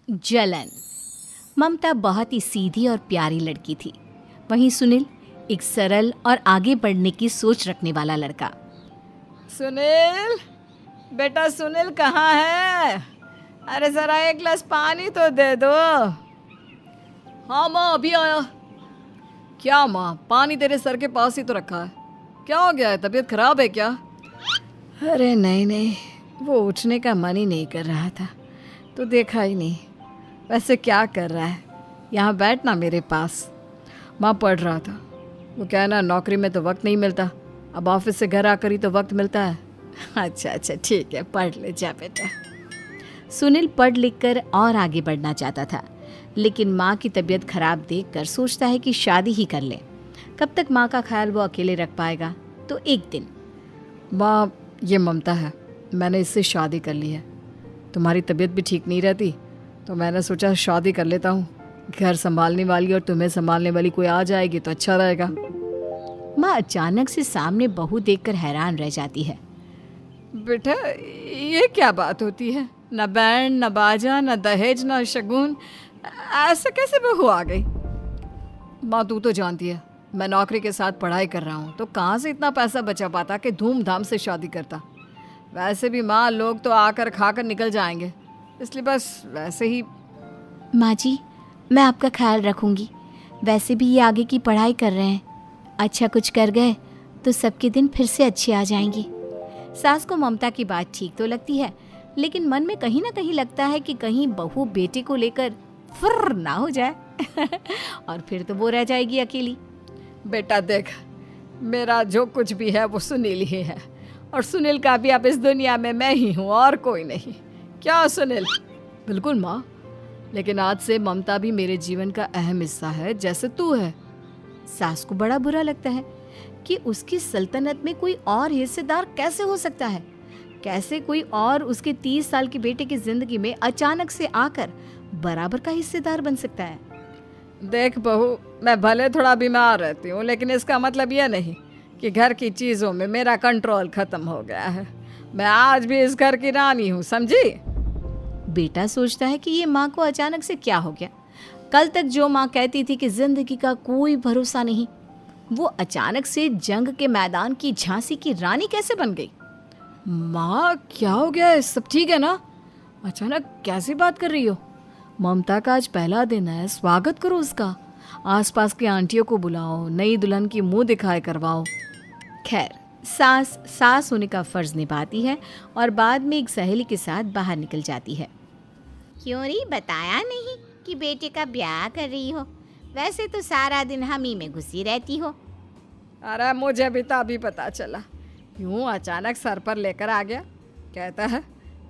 जलन। ममता बहुत ही सीधी और प्यारी लड़की थी, वहीं सुनील एक सरल और आगे बढ़ने की सोच रखने वाला लड़का। सुनील, बेटा सुनील कहाँ है? अरे ज़रा एक गिलास पानी तो दे दो। हाँ माँ, अभी आया। क्या माँ, पानी तेरे सर के पास ही तो रखा है, क्या हो गया है? तबीयत खराब है क्या? अरे नहीं नहीं, वो उठने का मन ही नहीं कर रहा था तो देखा ही नहीं। वैसे क्या कर रहा है? यहाँ बैठना मेरे पास। माँ पढ़ रहा था। वो कहना नौकरी में तो वक्त नहीं मिलता, अब ऑफिस से घर आकर ही तो वक्त मिलता है। अच्छा अच्छा ठीक है, पढ़ ले जा बेटा। सुनील पढ़ लिख कर और आगे बढ़ना चाहता था, लेकिन माँ की तबीयत खराब देखकर सोचता है कि शादी ही कर ले। कब तक माँ का ख्याल वो अकेले रख पाएगा? तो एक दिन, माँ ये ममता है, मैंने इससे शादी कर ली है। तुम्हारी तबीयत भी ठीक नहीं रहती तो मैंने सोचा शादी कर लेता हूँ। घर संभालने वाली और तुम्हें संभालने वाली कोई आ जाएगी तो अच्छा रहेगा। माँ अचानक से सामने बहू देखकर हैरान रह जाती है। बेटा ये क्या बात होती है? न बैंड, न बाजा, न दहेज, न शगुन, ऐसे कैसे बहू आ गई? माँ तू तो जानती है मैं नौकरी के साथ पढ़ाई कर रहा हूँ, तो कहाँ से इतना पैसा बचा पाता कि धूमधाम से शादी करता। वैसे भी माँ लोग तो आकर खाकर निकल जाएंगे, इसलिए बस वैसे ही। माँ जी, मैं आपका ख्याल रखूंगी। वैसे भी ये आगे की पढ़ाई कर रहे हैं, अच्छा कुछ कर गए तो सबके दिन फिर से अच्छे आ जाएंगे। सास को ममता की बात ठीक तो लगती है, लेकिन मन में कहीं ना कहीं लगता है कि कहीं बहू बेटे को लेकर फुर्र ना हो जाए और फिर तो वो रह जाएगी अकेली। बेटा देख, मेरा जो कुछ भी है वो सुनील ही है, और सुनील का भी अब इस दुनिया में मैं ही हूँ और कोई नहीं। क्या सुनील? बिल्कुल माँ, लेकिन आज से ममता भी मेरे जीवन का अहम हिस्सा है, जैसे तू है। सास को बड़ा बुरा लगता है कि उसकी सल्तनत में कोई और हिस्सेदार कैसे हो सकता है। कैसे कोई और उसके 30 साल के बेटे की जिंदगी में अचानक से आकर बराबर का हिस्सेदार बन सकता है। देख बहू, मैं भले थोड़ा बीमार रहती हूँ, लेकिन इसका मतलब यह नहीं कि घर की चीज़ों में मेरा कंट्रोल खत्म हो गया है। मैं आज भी इस घर की रानी हूँ, समझी? बेटा सोचता है कि ये माँ को अचानक से क्या हो गया। कल तक जो माँ कहती थी कि जिंदगी का कोई भरोसा नहीं, वो अचानक से जंग के मैदान की झांसी की रानी कैसे बन गई? माँ क्या हो गया है? सब ठीक है ना? अचानक कैसी बात कर रही हो? ममता का आज पहला दिन है, स्वागत करो उसका। आसपास की आंटियों को बुलाओ, नई दुल्हन की मुंह दिखाए करवाओ। खैर, सास होने का फर्ज निभाती है और बाद में एक सहेली के साथ बाहर निकल जाती है। क्यों नहीं बताया नहीं कि बेटे का ब्याह कर रही हो? वैसे तो सारा दिन हम ही में घुसी रहती हो। अरे मुझे भी तो अभी पता चला, यूं अचानक सर पर लेकर आ गया। कहता है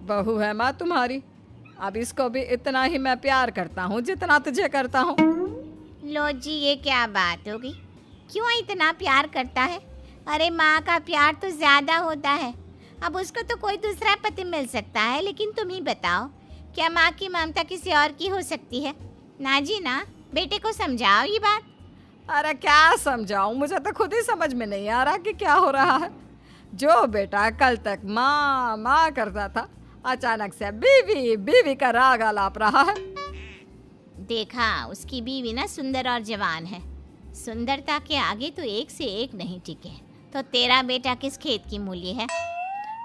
बहू है माँ तुम्हारी, अब इसको भी इतना ही मैं प्यार करता हूँ जितना तुझे करता हूँ। लो जी, ये क्या बात होगी? क्यों इतना प्यार करता है? अरे माँ का प्यार तो ज़्यादा होता है। अब उसको तो कोई दूसरा पति मिल सकता है, लेकिन तुम ही बताओ, क्या माँ की ममता किसी और की हो सकती है? ना जी ना, बेटे को समझाओ ये बात। अरे क्या समझाऊं, मुझे तो खुद ही समझ में नहीं आ रहा कि क्या हो रहा है। जो बेटा कल तक माँ माँ करता था, अचानक से बीवी बीवी का राग आलाप रहा है। देखा, उसकी बीवी ना सुंदर और जवान है। सुंदरता के आगे तो एक से एक नहीं टिके, तो तेरा बेटा किस खेत की मूली है?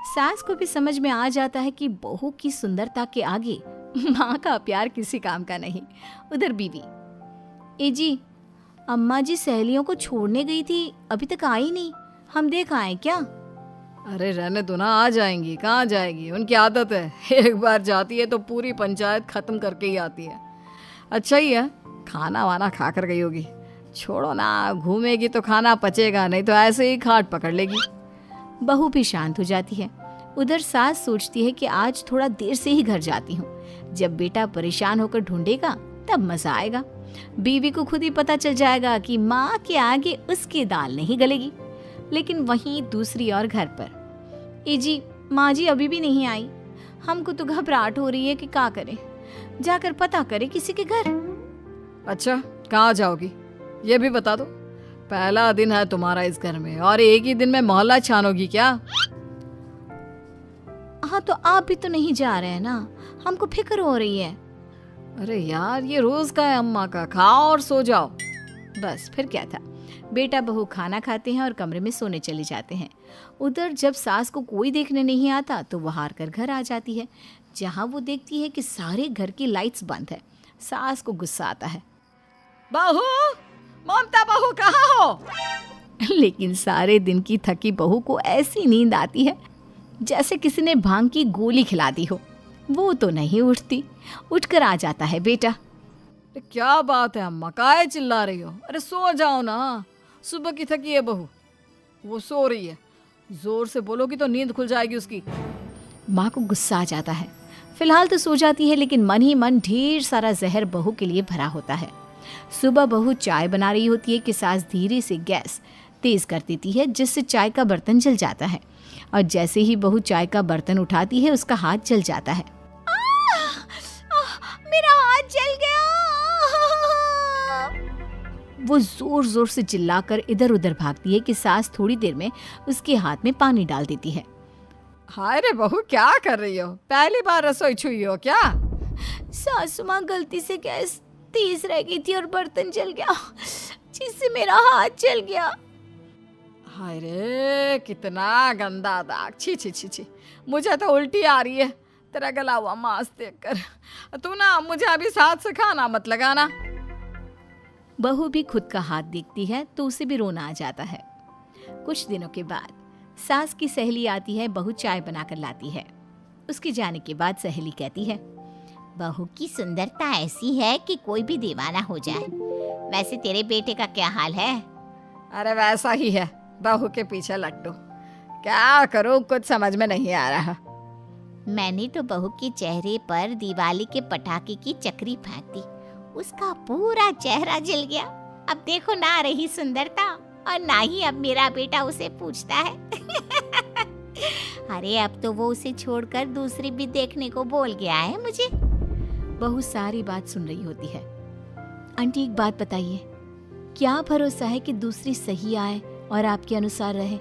सास को भी समझ में आ जाता है कि बहू की सुंदरता के आगे माँ का प्यार किसी काम का नहीं। उधर बीवी, ए जी, अम्मा जी सहेलियों को छोड़ने गई थी, अभी तक आई नहीं, हम देख आए क्या? अरे रहने दो ना, आ जाएंगी। कहाँ जाएगी, उनकी आदत है, एक बार जाती है तो पूरी पंचायत खत्म करके ही आती है। अच्छा ही है, खाना वाना खा कर गई होगी। छोड़ो ना, घूमेगी तो खाना पचेगा नहीं तो ऐसे ही खाट पकड़ लेगी। बहू भी शांत हो जाती है। उधर सास सोचती है कि आज थोड़ा देर से ही घर जाती हूँ, जब बेटा परेशान होकर ढूंढेगा तब मजा आएगा। बीवी को खुद ही पता चल जाएगा कि माँ के आगे उसकी दाल नहीं गलेगी। लेकिन वहीं दूसरी ओर घर पर, ए जी, माँ जी अभी भी नहीं आई, हमको तो घबराहट हो रही है कि क्या करें, जाकर पता करें किसी के घर। अच्छा, कहाँ जाओगी ये भी बता दो। पहला दिन है तुम्हारा इस घर में और एक ही दिन में मोहल्ला छानोगी क्या? हाँ, तो आप भी तो नहीं जा रहे हैं ना, हमको फिक्र हो रही है। अरे यार, ये रोज का है अम्मा का, खाओ और सो जाओ। बस फिर क्या था। बेटा बहू खाना खाते हैं और कमरे में सोने चले जाते हैं। उधर जब सास को कोई देखने नहीं आता तो वो हार कर घर आ जाती है, जहाँ वो देखती है कि सारे घर की लाइट्स बंद है। सास को गुस्सा आता है। बहू, ममता बहू कहाँ हो? लेकिन सारे दिन की थकी बहू को ऐसी नींद आती है जैसे किसी ने भांग की गोली खिला दी हो। वो तो नहीं उठती। उठकर आ जाता है बेटा। अरे क्या बात है अम्मा, काहे चिल्ला रही हो? अरे सो जाओ ना, सुबह की थकी है बहू, वो सो रही है। जोर से बोलोगी तो नींद खुल जाएगी उसकी। माँ को गुस्सा आ जाता है। फिलहाल तो सो जाती है, लेकिन मन ही मन ढेर सारा जहर बहू के लिए भरा होता है। सुबह बहू चाय बना रही होती है कि सास धीरे से गैस तेज कर देती है, जिससे चाय का बर्तन जल जाता है। और जैसे ही बहू चाय का बर्तन उठाती है उसका हाथ जल जाता है। मेरा हाथ जल गया। वो जोर जोर से चिल्लाकर इधर उधर भागती है कि सास थोड़ी देर में उसके हाथ में पानी डाल देती है। हाय रे बहू, क्या कर रही हो? पहली बार रसोई छुई हो क्या? सासू माँ गलती से गैस तेज रह गई थी और बर्तन जल गया, जिससे मेरा हाथ जल गया। हाय रे, कितना गंदा दाग। छी छी छी छी, मुझे तो उल्टी आ रही है तेरा गला हुआ मांस देखकर। तू ना मुझे अभी साथ से खाना मत लगाना। बहू भी खुद का हाथ देखती है तो उसे भी रोना आ जाता है। कुछ दिनों के बाद सास की सहेली आती है। बहू चाय बनाकर लाती है। उसके जाने के बाद सहेली कहती है, बहू की सुंदरता ऐसी है कि कोई भी दीवाना हो जाए। वैसे तेरे बेटे का क्या हाल है? अरे वैसा ही है, बहू के पीछे लट्टू। क्या करूं, कुछ समझ में नहीं आ रहा। मैंने तो बहू के चेहरे पर दिवाली के पटाखे की चक्री फेंक दी, उसका पूरा चेहरा जल गया। अब देखो ना रही सुंदरता, और ना ही अब मेरा बेटा उसे पूछता है। अरे अब तो वो उसे छोड़कर दूसरी भी देखने को बोल गया है मुझे। बहू सारी बात सुन रही होती है। आंटी एक बात बताइए, क्या भरोसा है कि दूसरी सही आए और आपके अनुसार रहे?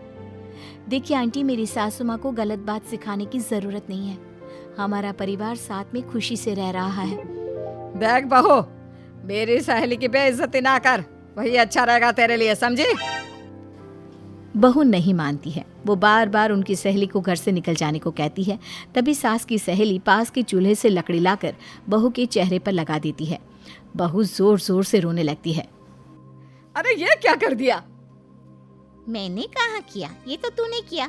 देखिए आंटी, मेरी सासू माँ को गलत बात सिखाने की जरूरत नहीं है। हमारा परिवार साथ में खुशी से रह रहा है। देख बहू, मेरी सहेली की बेइज्जती ना कर, वही अच्छा रहेगा तेरे लिए, समझी? बहू नहीं मानती है। वो बार बार उनकी सहेली को घर से निकल जाने को कहती है। तभी सास की सहेली पास के चूल्हे से लकड़ी लाकर बहू के चेहरे पर लगा देती है। बहू जोर जोर से रोने लगती है। अरे ये क्या कर दिया? मैंने कहाँ किया, ये तो तूने किया।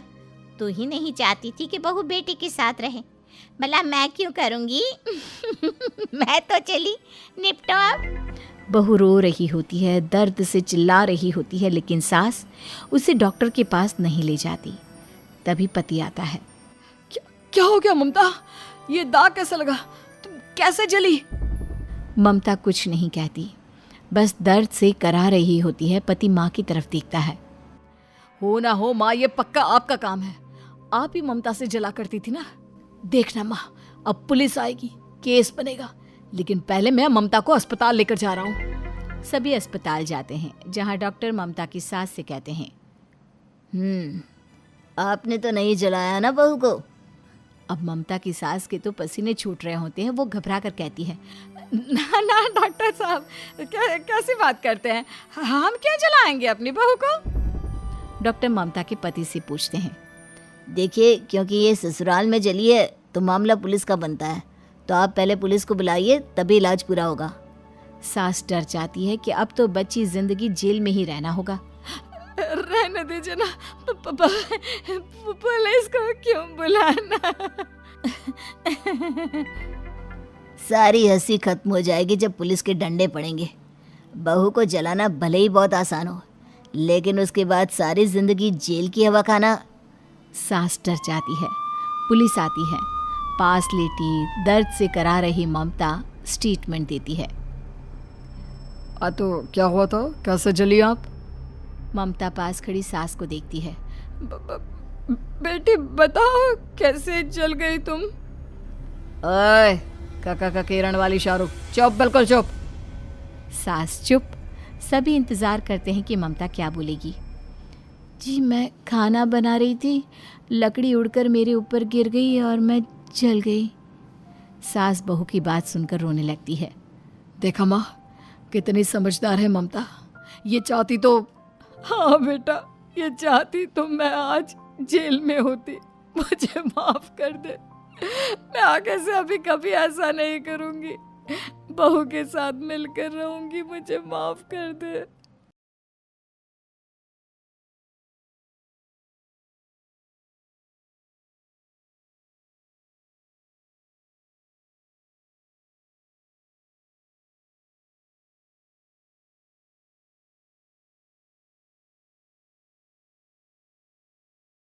तू ही नहीं चाहती थी कि बहू बेटे के साथ रहे, भला मैं क्यों करूँगी? मैं तो चली, निपटो अब। बहू रो रही होती है, दर्द से चिल्ला रही होती है, लेकिन सास उसे डॉक्टर के पास नहीं ले जाती। तभी पति आता है। क्या हो गया ममता? ये दाग कैसे लगा? तुम कैसे जली? ममता कुछ नहीं कहती, बस दर्द से करा रही होती है। पति माँ की तरफ देखता है। हो ना हो माँ, ये पक्का आपका काम है। आप ही ममता से जला करती थी ना। देखना माँ, अब पुलिस आएगी, केस बनेगा, लेकिन पहले मैं ममता को अस्पताल लेकर जा रहा हूँ। सभी अस्पताल जाते हैं, जहाँ डॉक्टर ममता की सास से कहते हैं, आपने तो नहीं जलाया ना बहू को? अब ममता की सास के तो पसीने छूट रहे होते हैं। वो घबरा कर कहती है, ना ना डॉक्टर साहब, कैसी बात करते हैं? हम क्या जलाएंगे अपनी बहू को? डॉक्टर ममता के पति से पूछते हैं। देखिए, क्योंकि ये ससुराल में जली है तो मामला पुलिस का बनता है, तो आप पहले पुलिस को बुलाइए, तभी इलाज पूरा होगा। सास डर जाती है कि अब तो बच्ची जिंदगी जेल में ही रहना होगा। रहने दीजिए ना, पुलिस को क्यों बुलाना? सारी हंसी खत्म हो जाएगी जब पुलिस के डंडे पड़ेंगे। बहू को जलाना भले ही बहुत आसान हो, लेकिन उसके बाद सारी जिंदगी जेल की हवा खाना। सास डर जाती है। पुलिस आती है। पास लेटी दर्द से करा रही ममता स्टेटमेंट देती है। तो क्या हुआ था? कैसे जली आप? ममता पास खड़ी सास को देखती है। बेटी बताओ, कैसे जल गई तुम? ओए, काका का किरण वाली शाहरुख, चुप, बिल्कुल चुप। सास चुप। सभी इंतजार करते हैं कि ममता क्या बोलेगी। जी, मैं खाना बना रही थी, लकड़ी उड़कर मेरे ऊपर गिर गई और मैं जल गई। सास बहू की बात सुनकर रोने लगती है। देखा माँ, कितनी समझदार है ममता। ये चाहती तो, हाँ बेटा, ये चाहती तो मैं आज जेल में होती। मुझे माफ कर दे। मैं आगे से अभी कभी ऐसा नहीं करूंगी। बहू के साथ मिलकर रहूंगी। मुझे माफ कर दे।